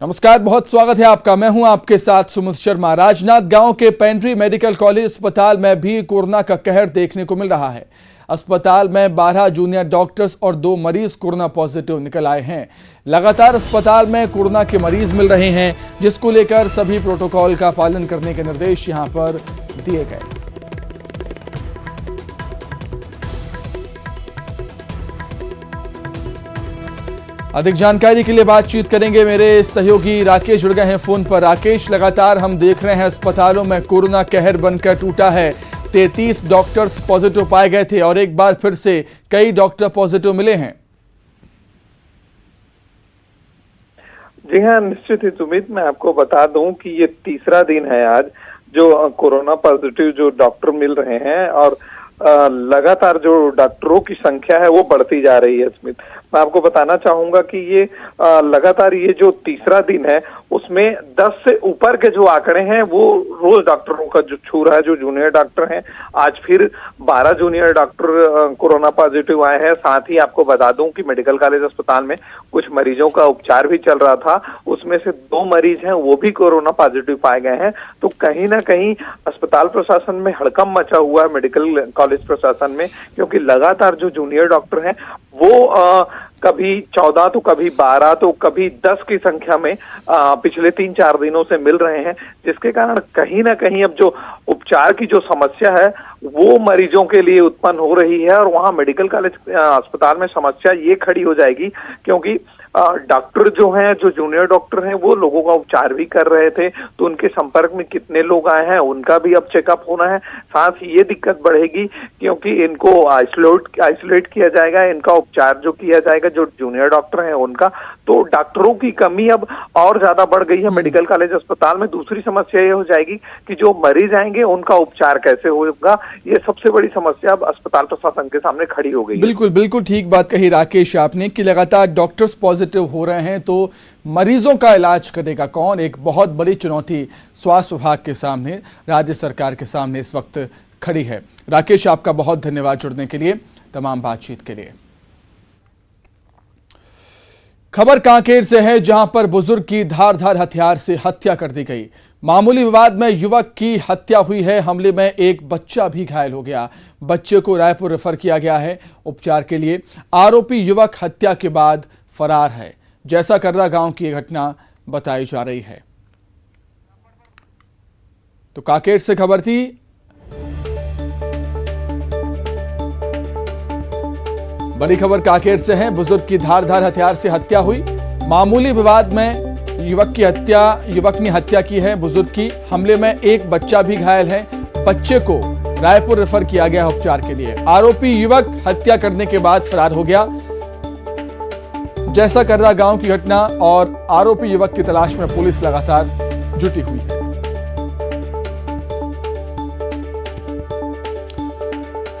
नमस्कार, बहुत स्वागत है आपका। मैं हूं आपके साथ सुमित शर्मा। राजनांदगांव के पेंड्री मेडिकल कॉलेज अस्पताल में भी कोरोना का कहर देखने को मिल रहा है। अस्पताल में 12 जूनियर डॉक्टर्स और 2 मरीज कोरोना पॉजिटिव निकल आए हैं। लगातार अस्पताल में कोरोना के मरीज मिल रहे हैं, जिसको लेकर सभी प्रोटोकॉल का पालन करने के निर्देश यहां पर दिए गए। अधिक जानकारी के लिए बातचीत करेंगे। मेरे सहयोगी राकेश जुड़ गए हैं फोन पर। राकेश, लगातार हम देख रहे हैं अस्पतालों में कोरोना कहर बनकर टूटा है। 33 डॉक्टर्स पॉजिटिव पाए गए थे और एक बार फिर से कई डॉक्टर पॉजिटिव मिले हैं। जी हाँ, निश्चित ही सुमित, मैं आपको बता दूं कि ये तीसरा दिन है आज जो कोरोना पॉजिटिव जो डॉक्टर मिल रहे हैं और लगातार जो डॉक्टरों की संख्या है वो बढ़ती जा रही है। स्मित, मैं आपको बताना चाहूंगा कि ये लगातार ये जो तीसरा दिन है उसमें 10 से ऊपर के जो आंकड़े हैं वो रोज डॉक्टरों का जो छू रहा है। जो जूनियर डॉक्टर हैं, आज फिर 12 जूनियर डॉक्टर कोरोना पॉजिटिव आए हैं। साथ ही आपको बता दूं कि मेडिकल कॉलेज अस्पताल में कुछ मरीजों का उपचार भी चल रहा था, उसमें से 2 मरीज हैं वो भी कोरोना पॉजिटिव पाए गए हैं। तो कहीं ना कहीं अस्पताल प्रशासन में हड़कंप मचा हुआ है, मेडिकल कॉलेज प्रशासन में, क्योंकि लगातार जो जूनियर डॉक्टर हैं वो कभी 14 तो कभी 12 तो कभी 10 की संख्या में पिछले 3-4 दिनों से मिल रहे हैं, जिसके कारण कहीं ना कहीं अब जो उपचार की जो समस्या है वो मरीजों के लिए उत्पन्न हो रही है। और वहां मेडिकल कॉलेज अस्पताल में समस्या ये खड़ी हो जाएगी, क्योंकि डॉक्टर जो हैं, जो जूनियर डॉक्टर हैं, वो लोगों का उपचार भी कर रहे थे, तो उनके संपर्क में कितने लोग आए हैं उनका भी अब चेकअप होना है। साथ ही ये दिक्कत बढ़ेगी क्योंकि इनको आइसोलेट किया जाएगा, इनका उपचार जो किया जाएगा जो जूनियर डॉक्टर हैं उनका। तो डॉक्टरों की कमी अब और ज्यादा बढ़ गई है मेडिकल कॉलेज अस्पताल में। दूसरी समस्या ये हो जाएगी कि जो मरीज आएंगे उनका उपचार कैसे होगा, ये सबसे बड़ी समस्या अब अस्पताल प्रशासन के सामने खड़ी हो गई है। बिल्कुल बिल्कुल ठीक बात कही राकेश आपने कि लगातार डॉक्टर्स पॉजिटिव हो रहे हैं, तो मरीजों का इलाज करेगा कौन? एक बहुत बड़ी चुनौती स्वास्थ्य विभाग के सामने, राज्य सरकार के सामने इस वक्त खड़ी है। राकेश, आपका बहुत धन्यवाद जुड़ने के लिए, तमाम बातचीत के लिए। खबर कांकेर से है, जहां पर बुजुर्ग की धारदार हथियार से हत्या कर दी गई। मामूली विवाद में युवक की हत्या हुई है। हमले में एक बच्चा भी घायल हो गया। बच्चे को रायपुर रेफर किया गया है उपचार के लिए। आरोपी युवक हत्या के बाद फरार है। जैसा कर्रा गांव की घटना बताई जा रही है। तो कांकेर से खबर थी। बड़ी खबर कांकेर से है। बुजुर्ग की धारदार हथियार से हत्या हुई। मामूली विवाद में युवक ने हत्या की है बुजुर्ग की। हमले में एक बच्चा भी घायल है। बच्चे को रायपुर रेफर किया गया उपचार के लिए। आरोपी युवक हत्या करने के बाद फरार हो गया। जैसा कर्रा गांव की घटना और आरोपी युवक की तलाश में पुलिस लगातार जुटी हुई है।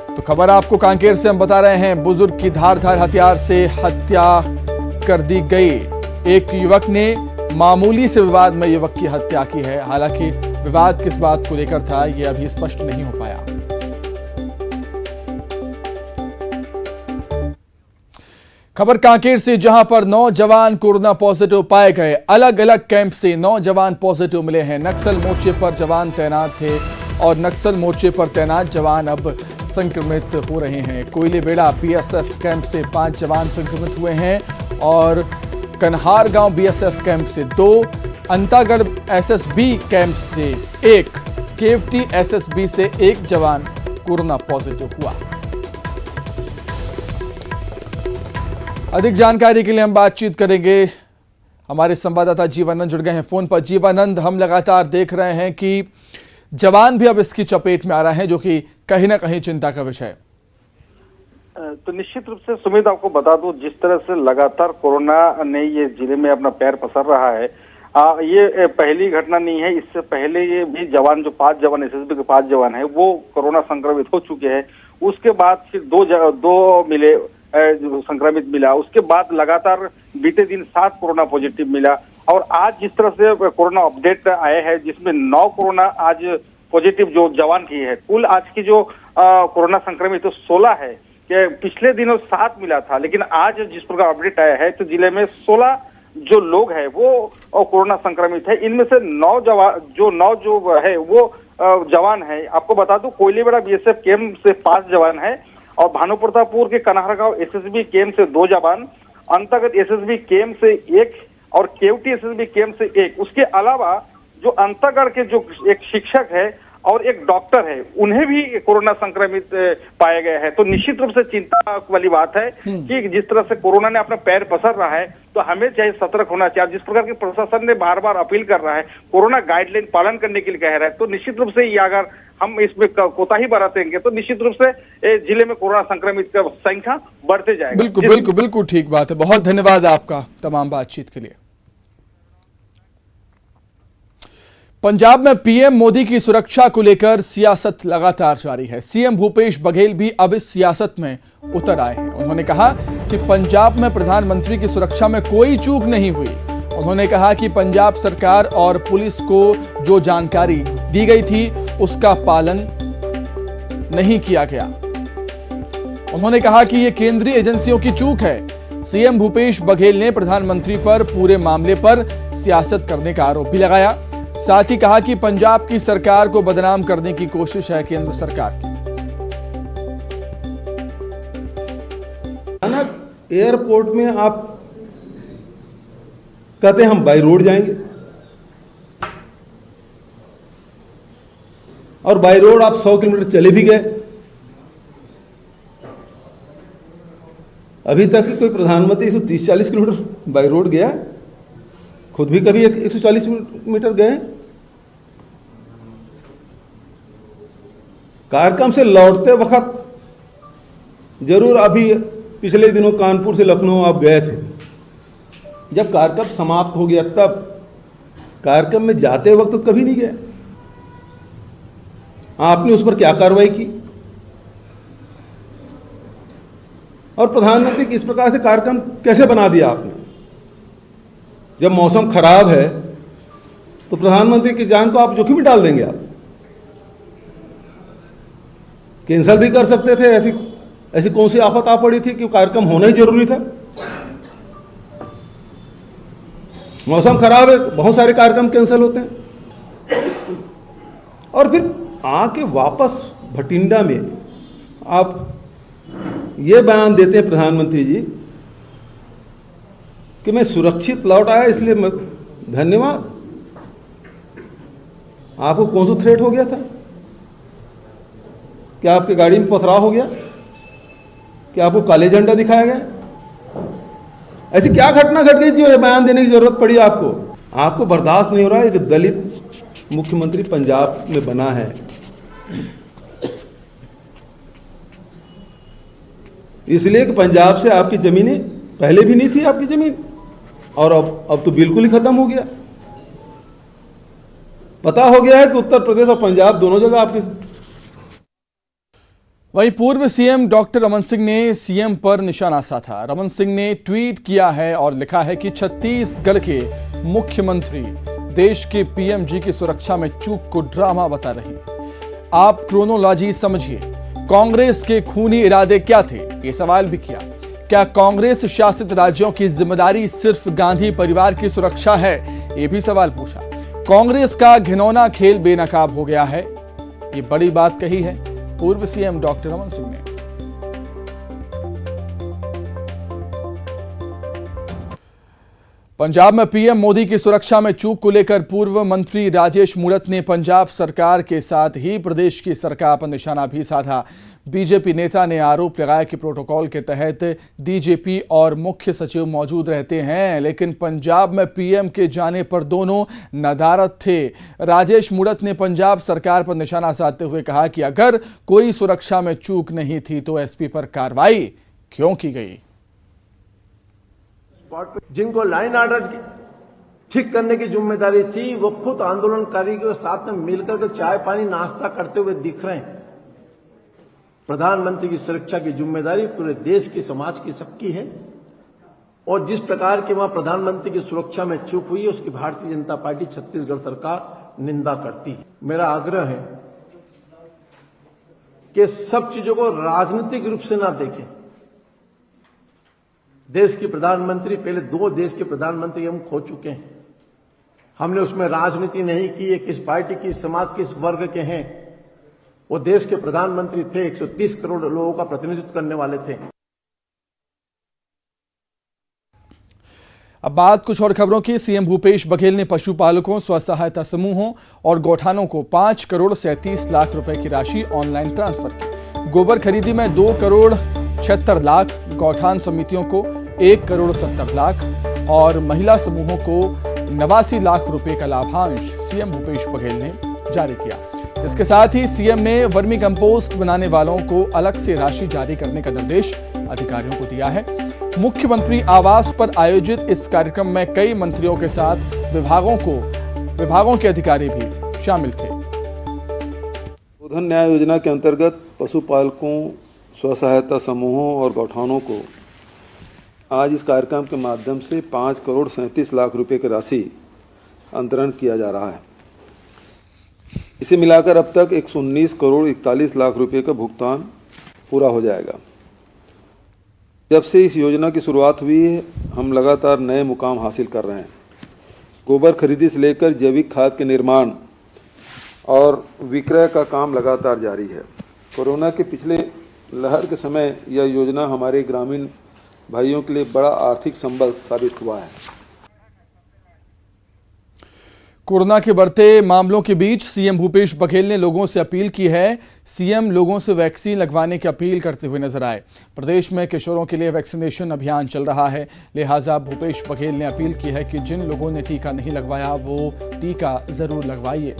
तो खबर आपको कांकेर से हम बता रहे हैं। बुजुर्ग की धारदार हथियार से हत्या कर दी गई। एक युवक ने मामूली से विवाद में युवक की हत्या की है। हालांकि विवाद किस बात को लेकर था यह अभी स्पष्ट नहीं हो पाया। खबर कांकेर से, जहां पर 9 जवान कोरोना पॉजिटिव पाए गए। अलग अलग कैंप से 9 जवान पॉजिटिव मिले हैं। नक्सल मोर्चे पर जवान तैनात थे और नक्सल मोर्चे पर तैनात जवान अब संक्रमित हो रहे हैं। कोयलेबेड़ा बीएसएफ कैंप से 5 जवान संक्रमित हुए हैं और कन्हार गांव बीएसएफ कैंप से 2, अंतागढ़ एसएसबी कैंप से 1, केवटी एसएसबी से 1 जवान कोरोना पॉजिटिव हुआ। अधिक जानकारी के लिए हम बातचीत करेंगे। हमारे संवाददाता जीवानंद जुड़ गए हैं फोन पर। जीवानंद, हम लगातार देख रहे हैं कि जवान भी अब इसकी चपेट में आ रहे हैं, जो कि कहीं ना कहीं चिंता का विषय है। तो निश्चित रूप से सुमित, आपको बता दूं, जिस तरह से लगातार कोरोना ने ये जिले में अपना पैर पसार रहा है, ये पहली घटना नहीं है। इससे पहले ये भी जवान, जो 5 जवान एसएसबी के 5 जवान है, वो कोरोना संक्रमित हो चुके हैं। उसके बाद फिर दो मिले, संक्रमित मिला। उसके बाद लगातार बीते दिन 7 कोरोना पॉजिटिव मिला और आज जिस तरह से कोरोना अपडेट आए हैं, जिसमें 9 कोरोना आज पॉजिटिव जो जवान की है। कुल आज की जो कोरोना संक्रमित तो 16 है। कि पिछले दिनों 7 मिला था, लेकिन आज जिस प्रकार अपडेट आया है तो जिले में 16 जो लोग हैं वो कोरोना संक्रमित है। इनमें से 9 है वो जवान है। आपको बता दूं कोयलीबेड़ा बीएसएफ कैंप से 5 जवान है और भानुप्रतापपुर के कन्हार गांव एसएसबी कैंप से 2 जवान, अंतर्गत एसएसबी कैंप से 1 और केवटी एसएसबी कैंप से 1। उसके अलावा जो अंतरगढ़ के जो एक शिक्षक है और एक डॉक्टर है उन्हें भी कोरोना संक्रमित पाया गया है। तो निश्चित रूप से चिंता वाली बात है कि जिस तरह से कोरोना ने अपना पैर पसार रहा है तो हमें चाहे सतर्क होना चाहिए। जिस प्रकार की प्रशासन ने बार बार अपील कर रहा है, कोरोना गाइडलाइन पालन करने के लिए कह रहा है, तो निश्चित रूप से ये अगर हम इसमें कोताही बरतेंगे तो निश्चित रूप से जिले में कोरोना संक्रमित का संख्या बढ़ते जाएगा। बिल्कुल ठीक बात है। बहुत धन्यवाद आपका तमाम बातचीत के लिए। पंजाब में पीएम मोदी की सुरक्षा को लेकर सियासत लगातार जारी है। सीएम भूपेश बघेल भी अब इस सियासत में उतर आए हैं। उन्होंने कहा कि पंजाब में प्रधानमंत्री की सुरक्षा में कोई चूक नहीं हुई। उन्होंने कहा कि पंजाब सरकार और पुलिस को जो जानकारी दी गई थी उसका पालन नहीं किया गया। उन्होंने कहा कि यह केंद्रीय एजेंसियों की चूक है। सीएम भूपेश बघेल ने प्रधानमंत्री पर पूरे मामले पर सियासत करने का आरोप भी लगाया। साथ ही कहा कि पंजाब की सरकार को बदनाम करने की कोशिश है केंद्र सरकार की। एयरपोर्ट में आप कहते हैं हम बाय रोड जाएंगे और बाय रोड आप 100 किलोमीटर चले भी गए। अभी तक कोई प्रधानमंत्री 130-140 किलोमीटर बाय रोड गया? खुद भी कभी 140 मीटर गए? कार्यक्रम से लौटते वक्त जरूर अभी पिछले दिनों कानपुर से लखनऊ आप गए थे। जब कार्यक्रम समाप्त हो गया तब कार्यक्रम में जाते वक्त तो कभी नहीं गए। आपने उस पर क्या कार्रवाई की? और प्रधानमंत्री किस प्रकार से कार्यक्रम कैसे बना दिया आपने? जब मौसम खराब है तो प्रधानमंत्री की जान को आप जोखिम में डाल देंगे। आप कैंसिल भी कर सकते थे। ऐसी कौन सी आफत आ पड़ी थी कि कार्यक्रम होना ही जरूरी था? मौसम खराब है, बहुत सारे कार्यक्रम कैंसिल होते हैं। और फिर आके वापस भटिंडा में आप ये बयान देते हैं प्रधानमंत्री जी कि मैं सुरक्षित लौट आया इसलिए धन्यवाद। आपको कौन सा थ्रेट हो गया था? क्या आपकी गाड़ी में पथराव हो गया? क्या आपको काले झंडा दिखाया गया? ऐसी क्या घटना घट गई जो ये बयान देने की जरूरत पड़ी आपको? आपको बर्दाश्त नहीं हो रहा है कि दलित मुख्यमंत्री पंजाब में बना है। इसलिए कि पंजाब से आपकी जमीनें पहले भी नहीं थी आपकी जमीन और अब तो बिल्कुल ही खत्म हो गया। पता हो गया है कि उत्तर प्रदेश और पंजाब दोनों जगह आपकी। वहीं पूर्व सीएम डॉक्टर रमन सिंह ने सीएम पर निशाना साधा। रमन सिंह ने ट्वीट किया है और लिखा है कि छत्तीसगढ़ के मुख्यमंत्री देश के पीएमजी की सुरक्षा में चूक को ड्रामा बता रही है। आप क्रोनोलॉजी समझिए। कांग्रेस के खूनी इरादे क्या थे? ये सवाल भी किया। क्या कांग्रेस शासित राज्यों की जिम्मेदारी सिर्फ गांधी परिवार की सुरक्षा है? ये भी सवाल पूछा। कांग्रेस का घिनौना खेल बेनकाब हो गया है। ये बड़ी बात कही है पूर्व सीएम डॉक्टर रमन सिंह ने। पंजाब में पीएम मोदी की सुरक्षा में चूक को लेकर पूर्व मंत्री राजेश मूणत ने पंजाब सरकार के साथ ही प्रदेश की सरकार पर निशाना भी साधा। बीजेपी नेता ने आरोप लगाया कि प्रोटोकॉल के तहत डीजीपी और मुख्य सचिव मौजूद रहते हैं, लेकिन पंजाब में पीएम के जाने पर दोनों नदारद थे। राजेश मूणत ने पंजाब सरकार पर निशाना साधते हुए कहा कि अगर कोई सुरक्षा में चूक नहीं थी तो एसपी पर कार्रवाई क्यों की गई? जिनको लाइन ऑर्डर ठीक करने की जिम्मेदारी थी वो खुद आंदोलनकारी के साथ में मिलकर के चाय पानी नाश्ता करते हुए दिख रहे हैं। प्रधानमंत्री की सुरक्षा की जिम्मेदारी पूरे देश की, समाज की, सबकी है और जिस प्रकार की वहां प्रधानमंत्री की सुरक्षा में चूक हुई है उसकी भारतीय जनता पार्टी छत्तीसगढ़ सरकार निंदा करती है। मेरा आग्रह है कि सब चीजों को राजनीतिक रूप से ना देखें। देश की प्रधानमंत्री, पहले 2 देश के प्रधानमंत्री हम खो चुके हैं। हमने उसमें राजनीति नहीं की, ये किस पार्टी, किस समाज, किस वर्ग के हैं। वो देश के प्रधानमंत्री थे, 130 करोड़ लोगों का प्रतिनिधित्व करने वाले थे। अब बात कुछ और खबरों की। सीएम भूपेश बघेल ने पशुपालकों, स्व सहायता समूहों और गौठानों को 5 करोड़ 37 लाख रुपए की राशि ऑनलाइन ट्रांसफर की। गोबर खरीदी में 2 करोड़ 76 लाख, गौठान समितियों को 1 करोड़ 70 लाख और महिला समूहों को 89 लाख रुपए का लाभांश सीएम भूपेश बघेल ने जारी किया। इसके साथ ही सीएम ने वर्मी कंपोस्ट बनाने वालों को अलग से राशि जारी करने का निर्देश अधिकारियों को दिया है। मुख्यमंत्री आवास पर आयोजित इस कार्यक्रम में कई मंत्रियों के साथ विभागों के अधिकारी भी शामिल थे। गोधन न्याय योजना के अंतर्गत पशुपालकों, स्व सहायता समूहों और गौठानों को आज इस कार्यक्रम के माध्यम से 5 करोड़ 37 लाख रुपए की राशि अंतरण किया जा रहा है। इसे मिलाकर अब तक 119 करोड़ 41 लाख रुपए का भुगतान पूरा हो जाएगा। जब से इस योजना की शुरुआत हुई है, हम लगातार नए मुकाम हासिल कर रहे हैं। गोबर खरीदी से लेकर जैविक खाद के निर्माण और विक्रय का काम लगातार जारी है। कोरोना के पिछले लहर के समय यह योजना हमारे ग्रामीण भाइयों के लिए बड़ा आर्थिक संबल साबित हुआ है। कोरोना के बढ़ते मामलों के बीच सीएम भूपेश बघेल ने लोगों से अपील की है। सीएम लोगों से वैक्सीन लगवाने की अपील करते हुए नजर आए। प्रदेश में किशोरों के लिए वैक्सीनेशन अभियान चल रहा है, लिहाजा भूपेश बघेल ने अपील की है कि जिन लोगों ने टीका नहीं लगवाया वो टीका जरूर लगवाइए।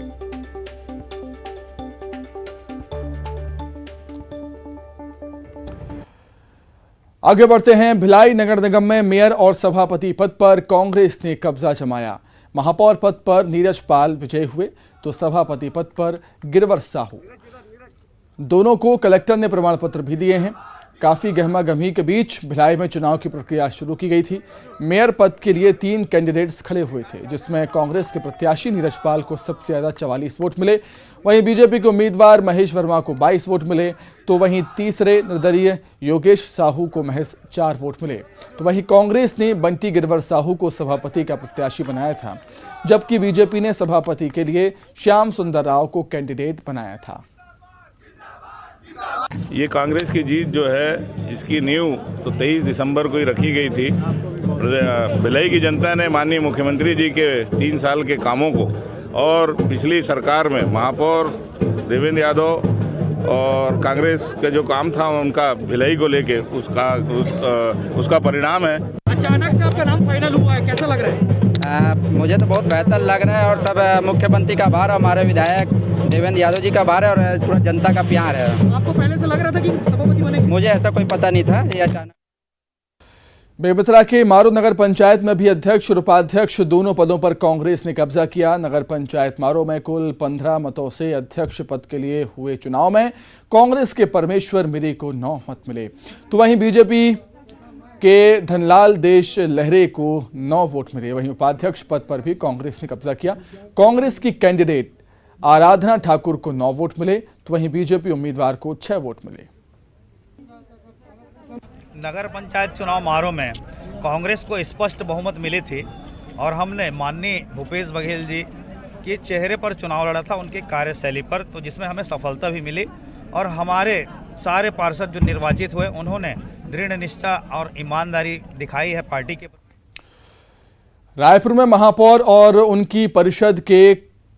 आगे बढ़ते हैं। भिलाई नगर निगम में मेयर और सभापति पद पर कांग्रेस ने कब्जा जमाया। महापौर पद पर नीरज पाल विजयी हुए तो सभापति पद पर गिरवर साहू। दोनों को कलेक्टर ने प्रमाण पत्र भी दिए हैं। काफी गहमा गहमी के बीच भिलाई में चुनाव की प्रक्रिया शुरू की गई थी। मेयर पद के लिए 3 कैंडिडेट्स खड़े हुए थे, जिसमें कांग्रेस के प्रत्याशी नीरज पाल को सबसे ज्यादा 44 वोट मिले। वहीं बीजेपी के उम्मीदवार महेश वर्मा को 22 वोट मिले, तो वहीं तीसरे निर्दलीय योगेश साहू को महज 4 वोट मिले। तो वहीं कांग्रेस ने बंटी गिरवर साहू को सभापति का प्रत्याशी बनाया था, जबकि बीजेपी ने सभापति के लिए श्याम सुंदर राव को कैंडिडेट बनाया था। ये कांग्रेस की जीत जो है, इसकी नींव तो 23 दिसंबर को ही रखी गई थी। भिलाई की जनता ने माननीय मुख्यमंत्री जी के 3 साल के कामों को और पिछली सरकार में महापौर देवेंद्र यादव और कांग्रेस का जो काम था उनका भिलाई को लेके उसका परिणाम है। अचानक से आपका नाम फाइनल हुआ है, कैसा लग रहा है? मुझे तो बहुत बेहतर लग रहा है और सब मुख्यमंत्री का आभार, हमारे विधायक देवेंद्र यादव जी का आभार है और पूरा जनता का प्यार है। आपको पहले से लग रहा था कि सभापति बनेंगे? मुझे ऐसा कोई पता नहीं था, ये अचानक। बेमेतरा के मारो नगर पंचायत में भी अध्यक्ष और उपाध्यक्ष दोनों पदों पर कांग्रेस ने कब्जा किया। नगर पंचायत मारो में कुल 15 मतों से अध्यक्ष पद के लिए हुए चुनाव में कांग्रेस के परमेश्वर मिरी को 9 मत मिले, तो वहीं बीजेपी के धनलाल देश लहरे को 9 वोट मिले। वहीं उपाध्यक्ष पद पर भी कांग्रेस ने कब्जा किया। कांग्रेस की कैंडिडेट आराधना ठाकुर को 9 वोट मिले, तो वहीं बीजेपी उम्मीदवार को 6 वोट मिले। नगर पंचायत चुनाव मारो में कांग्रेस को स्पष्ट बहुमत मिले थे और हमने माननीय भूपेश बघेल जी के चेहरे पर चुनाव लड़ा था, उनकी कार्यशैली पर, तो जिसमें हमें सफलता भी मिली और हमारे सारे पार्षद जो निर्वाचित हुए उन्होंने दृढ़ निष्ठा और ईमानदारी दिखाई है पार्टी के। रायपुर में महापौर और उनकी परिषद के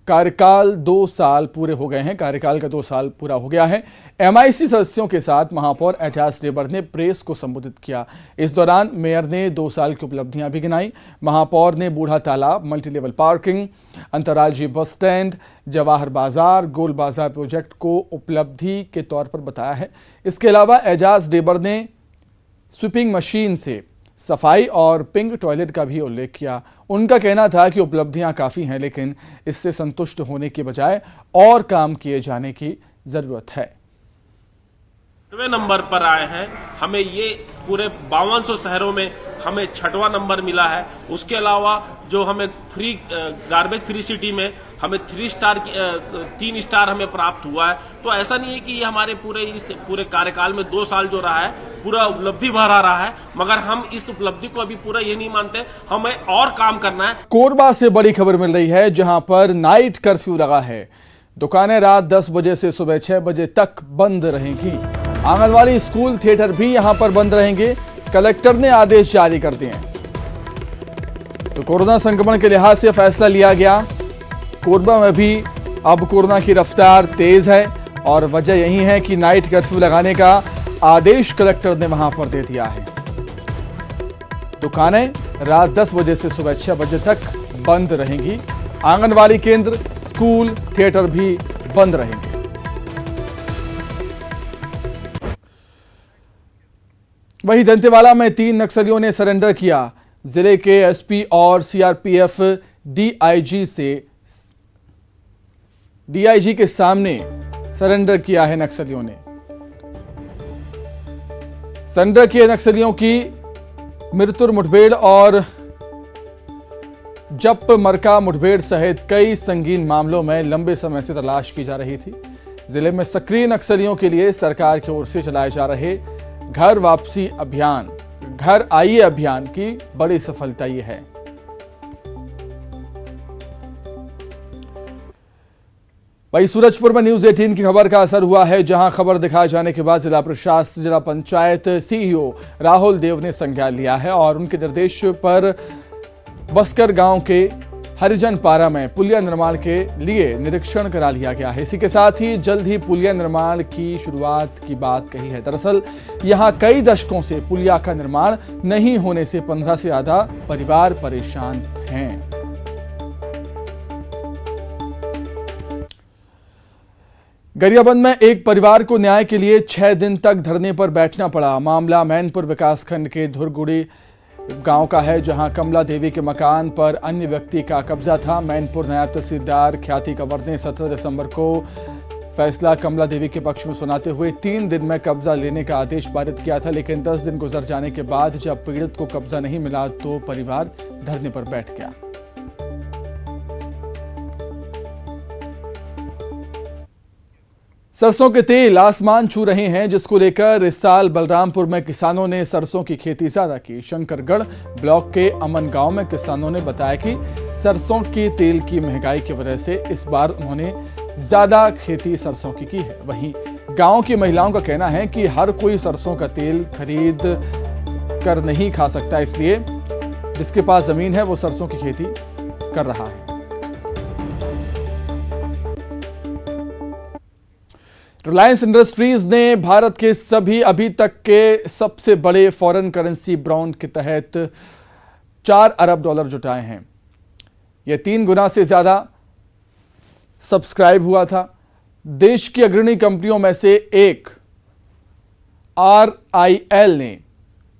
कार्यकाल 2 साल पूरे हो गए हैं। कार्यकाल का 2 साल पूरा हो गया है। एमआईसी सदस्यों के साथ महापौर एजाज डेबर ने प्रेस को संबोधित किया। इस दौरान मेयर ने 2 साल की उपलब्धियां भी गिनाई। महापौर ने बूढ़ा तालाब, मल्टी लेवल पार्किंग, अंतर्राज्यीय बस स्टैंड, जवाहर बाजार, गोल बाजार प्रोजेक्ट को उपलब्धि के तौर पर बताया है। इसके अलावा एजाज डेबर ने स्वीपिंग मशीन से सफाई और पिंक टॉयलेट का भी उल्लेख किया। उनका कहना था कि उपलब्धियां काफ़ी हैं, लेकिन इससे संतुष्ट होने के बजाय और काम किए जाने की ज़रूरत है। 6वें नंबर पर आए हैं। हमें ये पूरे 5200 शहरों में हमें 6वां नंबर मिला है। उसके अलावा जो हमें फ्री गार्बेज फ्री सिटी में हमें 3 स्टार हमें प्राप्त हुआ है। तो ऐसा नहीं है कि ये हमारे पूरे कार्यकाल में 2 साल जो रहा है पूरा उपलब्धि भरा रहा है, मगर हम इस उपलब्धि को अभी पूरा ये नहीं मानते, हमें और काम करना है। कोरबा से बड़ी खबर मिल रही है, जहां पर नाइट कर्फ्यू लगा है। दुकानें रात 10 बजे से सुबह 6 बजे तक बंद रहेंगी। आंगनवाड़ी, स्कूल, थिएटर भी यहां पर बंद रहेंगे। कलेक्टर ने आदेश जारी कर दिए हैं। तो कोरोना संक्रमण के लिहाज से फैसला लिया गया। कोरबा में भी अब कोरोना की रफ्तार तेज है और वजह यही है कि नाइट कर्फ्यू लगाने का आदेश कलेक्टर ने वहां पर दे दिया है। दुकानें रात 10 बजे से सुबह 6 बजे तक बंद रहेंगी। आंगनवाड़ी केंद्र, स्कूल, थिएटर भी बंद रहेंगे। वहीं दंतेवाड़ा में 3 नक्सलियों ने सरेंडर किया। जिले के एसपी और सीआरपीएफ डीआईजी के सामने सरेंडर किया है नक्सलियों ने। सरेंडर किए नक्सलियों की मिरतुर मुठभेड़ और जप मरका मुठभेड़ सहित कई संगीन मामलों में लंबे समय से तलाश की जा रही थी। जिले में सक्रिय नक्सलियों के लिए सरकार की ओर से चलाए जा रहे घर वापसी अभियान, घर आइए अभियान की बड़ी सफलता ये है। वहीं सूरजपुर में न्यूज 18 की खबर का असर हुआ है, जहां खबर दिखाए जाने के बाद जिला प्रशासन, जिला पंचायत सीईओ राहुल देव ने संज्ञान लिया है और उनके निर्देश पर बस्कर गांव के हरिजन पारा में पुलिया निर्माण के लिए निरीक्षण करा लिया गया है। इसी के साथ ही जल्द ही पुलिया निर्माण की शुरुआत की बात कही है। दरअसल यहां कई दशकों से पुलिया का निर्माण नहीं होने से 15 से ज्यादा परिवार परेशान हैं। गरियाबंद में एक परिवार को न्याय के लिए 6 दिन तक धरने पर बैठना पड़ा। मामला मैनपुर विकासखंड के धुरगुड़ी गांव का है, जहां कमला देवी के मकान पर अन्य व्यक्ति का कब्जा था। मैनपुर नायब तहसीलदार ख्याति कंवर ने 17 दिसंबर को फैसला कमला देवी के पक्ष में सुनाते हुए 3 दिन में कब्जा लेने का आदेश पारित किया था, लेकिन 10 दिन गुजर जाने के बाद जब पीड़ित को कब्जा नहीं मिला तो परिवार धरने पर बैठ गया। सरसों के तेल आसमान छू रहे हैं, जिसको लेकर इस साल बलरामपुर में किसानों ने सरसों की खेती ज्यादा की। शंकरगढ़ ब्लॉक के अमन गांव में किसानों ने बताया कि सरसों के तेल की महंगाई की वजह से इस बार उन्होंने ज्यादा खेती सरसों की है। वहीं गांव की महिलाओं का कहना है कि हर कोई सरसों का तेल खरीद कर नहीं खा सकता, इसलिए जिसके पास जमीन है वो सरसों की खेती कर रहा है। रिलायंस इंडस्ट्रीज ने भारत के सभी अभी तक के सबसे बड़े फॉरेन करेंसी बॉन्ड के तहत $4 अरब जुटाए हैं। यह 3 गुना से ज्यादा सब्सक्राइब हुआ था। देश की अग्रणी कंपनियों में से एक RIL ने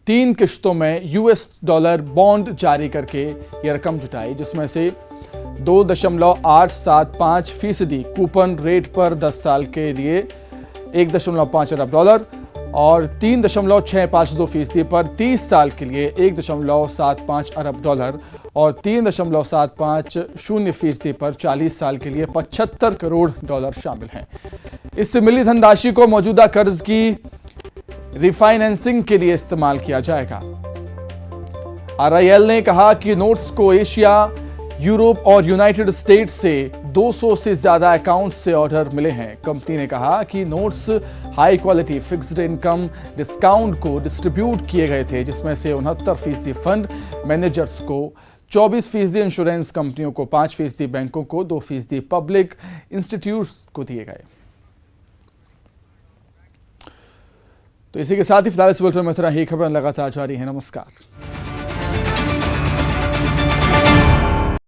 3 किश्तों में $US बॉन्ड जारी करके यह रकम जुटाई, जिसमें से 2.875% कूपन रेट पर 10 साल के लिए $1.5 अरब और 3.652% पर 30 साल के लिए $1.75 अरब और 3.750% पर 40 साल के लिए $75 करोड़ शामिल हैं। इससे मिली धनराशि को मौजूदा कर्ज की रिफाइनेंसिंग के लिए इस्तेमाल किया जाएगा। RIL ने कहा कि नोट्स को एशिया, यूरोप और यूनाइटेड स्टेट्स से 200 से ज्यादा अकाउंट से ऑर्डर मिले हैं। कंपनी ने कहा कि notes high quality fixed income discount को डिस्ट्रीब्यूट किए गए थे, जिसमें से 69% फंड मैनेजर्स को, 24% इंश्योरेंस कंपनियों को, 5% बैंकों को, 2% पब्लिक इंस्टीट्यूट्स को दिए गए। तो इसी के साथ ही फिलहाल इस बुलेटिन में इतना ही। खबरें लगातार जारी है। नमस्कार।